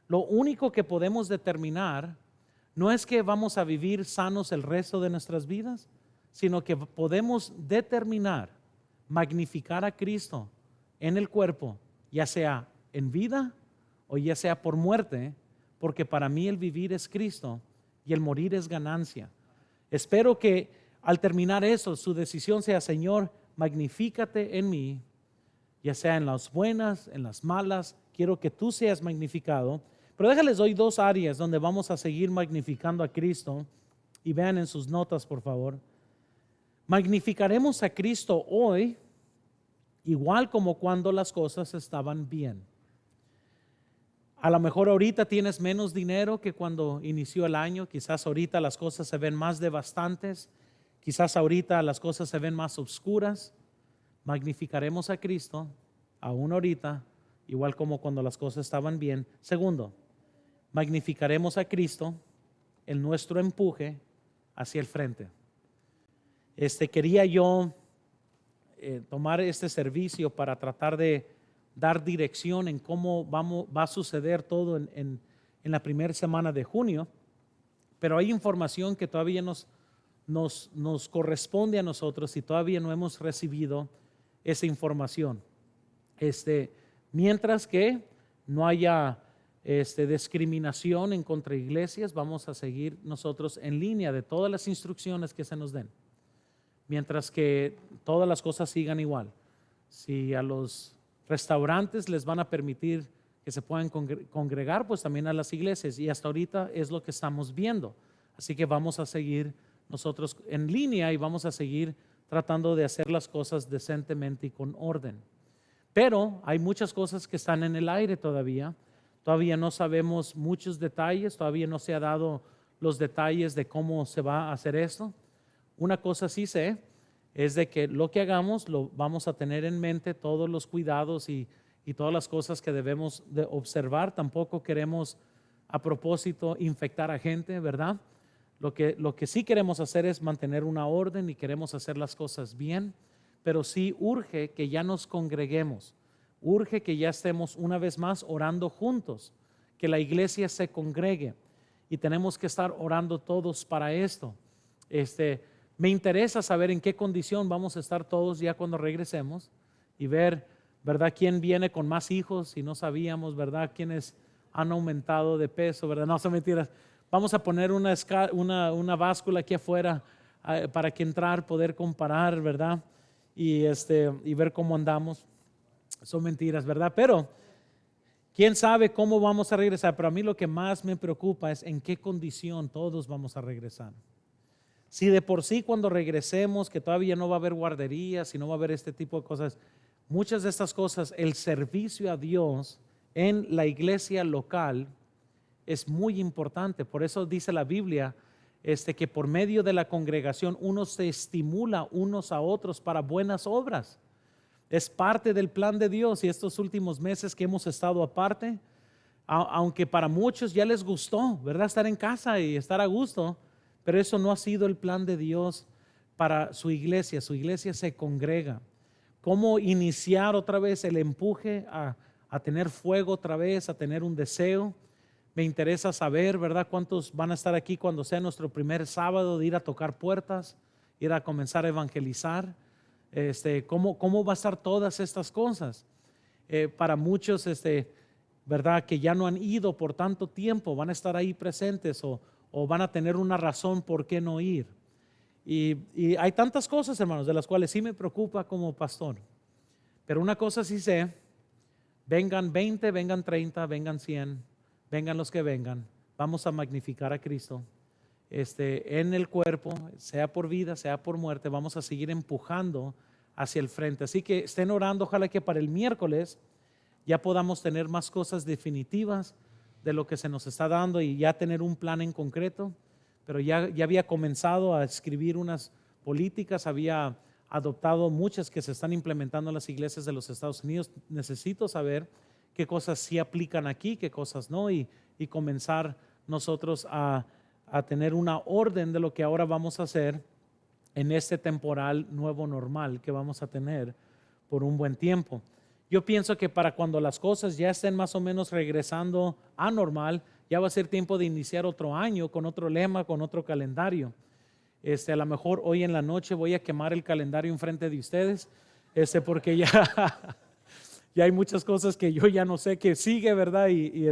Lo único que podemos determinar no es que vamos a vivir sanos el resto de nuestras vidas, sino que podemos determinar magnificar a Cristo en el cuerpo, ya sea en vida o ya sea por muerte, porque para mí el vivir es Cristo y el morir es ganancia. Espero que al terminar eso, su decisión sea: Señor, magnifícate en mí, ya sea en las buenas, en las malas, quiero que tú seas magnificado. Pero déjales doy dos áreas donde vamos a seguir magnificando a Cristo, y vean en sus notas, por favor. Magnificaremos a Cristo hoy, igual como cuando las cosas estaban bien. A lo mejor ahorita tienes menos dinero que cuando inició el año, quizás ahorita las cosas se ven más devastantes, quizás ahorita las cosas se ven más oscuras. Magnificaremos a Cristo aún ahorita, igual como cuando las cosas estaban bien. Segundo, magnificaremos a Cristo en nuestro empuje hacia el frente. Quería yo tomar este servicio para tratar de dar dirección en cómo va a suceder todo en la primera semana de junio, pero hay información que todavía nos corresponde a nosotros y todavía no hemos recibido esa información. Mientras que no haya discriminación en contra iglesias, vamos a seguir nosotros en línea de todas las instrucciones que se nos den, mientras que todas las cosas sigan igual. Si a los restaurantes les van a permitir que se puedan congregar, pues también a las iglesias, y hasta ahorita es lo que estamos viendo. Así que vamos a seguir nosotros en línea y vamos a seguir tratando de hacer las cosas decentemente y con orden. Pero hay muchas cosas que están en el aire todavía. Todavía no sabemos muchos detalles, todavía no se ha dado los detalles de cómo se va a hacer esto. Una cosa sí sé, es de que lo que hagamos lo vamos a tener en mente, todos los cuidados y todas las cosas que debemos de observar. Tampoco queremos a propósito infectar a gente, ¿verdad? Lo que sí queremos hacer es mantener una orden y queremos hacer las cosas bien, pero sí urge que ya nos congreguemos, urge que ya estemos una vez más orando juntos, que la iglesia se congregue y tenemos que estar orando todos para esto. Me interesa saber en qué condición vamos a estar todos ya cuando regresemos y ver, ¿verdad?, quién viene con más hijos y no sabíamos, ¿verdad?, quiénes han aumentado de peso, ¿verdad? No son mentiras. Vamos a poner una báscula aquí afuera para que entrar, poder comparar, ¿verdad? Y ver cómo andamos. Son mentiras, ¿verdad? Pero quién sabe cómo vamos a regresar. Pero a mí lo que más me preocupa es en qué condición todos vamos a regresar. Si de por sí cuando regresemos, que todavía no va a haber guarderías y no va a haber este tipo de cosas, muchas de estas cosas, el servicio a Dios en la iglesia local es muy importante. Por eso dice la Biblia que por medio de la congregación uno se estimula unos a otros para buenas obras. Es parte del plan de Dios, y estos últimos meses que hemos estado aparte, aunque para muchos ya les gustó, ¿verdad?, estar en casa y estar a gusto, pero eso no ha sido el plan de Dios para su iglesia. Su iglesia se congrega. ¿Cómo iniciar otra vez el empuje a tener fuego otra vez, a tener un deseo? Me interesa saber, ¿verdad?, cuántos van a estar aquí cuando sea nuestro primer sábado de ir a tocar puertas, ir a comenzar a evangelizar. ¿Cómo va a estar todas estas cosas? Para muchos, ¿verdad?, que ya no han ido por tanto tiempo, van a estar ahí presentes o van a tener una razón por qué no ir. Y hay tantas cosas, hermanos, de las cuales sí me preocupa como pastor. Pero una cosa sí sé, vengan 20, vengan 30, vengan 100, vengan los que vengan, vamos a magnificar a Cristo en el cuerpo, sea por vida, sea por muerte. Vamos a seguir empujando hacia el frente. Así que estén orando, ojalá que para el miércoles ya podamos tener más cosas definitivas de lo que se nos está dando y ya tener un plan en concreto. Pero ya había comenzado a escribir unas políticas, había adoptado muchas que se están implementando en las iglesias de los Estados Unidos. Necesito saber qué cosas sí aplican aquí, qué cosas no, y comenzar nosotros a tener una orden de lo que ahora vamos a hacer en este temporal nuevo normal que vamos a tener por un buen tiempo. Yo pienso que para cuando las cosas ya estén más o menos regresando a normal, ya va a ser tiempo de iniciar otro año con otro lema, con otro calendario. A lo mejor hoy en la noche voy a quemar el calendario enfrente de ustedes, porque ya hay muchas cosas que yo ya no sé qué sigue, ¿verdad? Y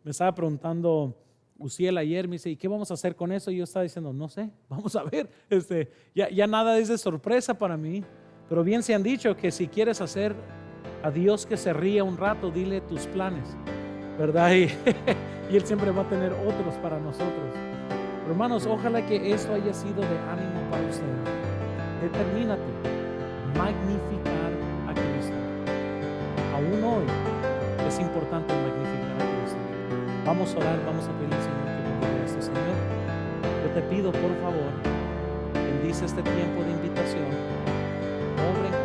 me estaba preguntando Uziel ayer, me dice, ¿y qué vamos a hacer con eso? Y yo estaba diciendo, no sé, vamos a ver. Ya nada es de sorpresa para mí, pero bien se han dicho que si quieres hacer a Dios que se ría un rato, dile tus planes, ¿verdad? Y Él siempre va a tener otros para nosotros. Pero hermanos, ojalá que esto haya sido de ánimo para ustedes. Determínate, magnificar a Cristo. Aún hoy es importante magnificar a Cristo. Vamos a orar, vamos a pedir al Señor que bendiga esto. Señor, yo te pido, por favor, bendice este tiempo de invitación. Obra en